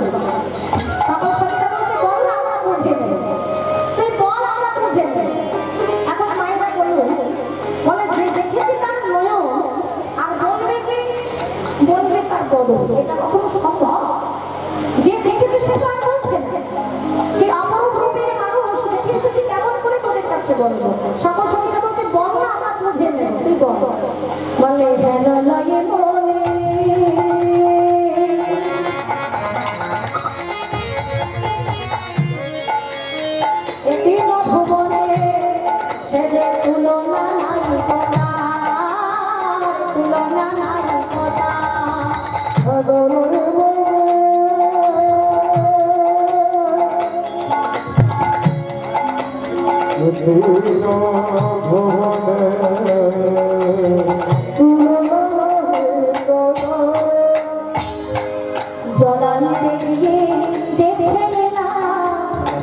সকল সখীরা বলছে বল না আমরা বুঝে নেব, তুই বল আমরা বুঝে নেব। এখন মায়েরা বলল, বলে যে দেখেছি তার নয়ন আর বলবে কি, বলবে তার বদল, এটা কখনো সম্ভব? যে দেখেছে সে তো আর বলছে না, সেই অপরূপ রূপের মানুষ দেখে এসেছি কেমন করে তোদের কাছে বলবো? সকল সখীরা বলছে বল না আমরা বুঝে নেব, তুই বল। বলে হেন লয়ে মনে এদিন ভুবনে সে যে তুলনা নাই কথা, তুলনা নাই কথা। জলান্তে গিয়ে দেখে এলাম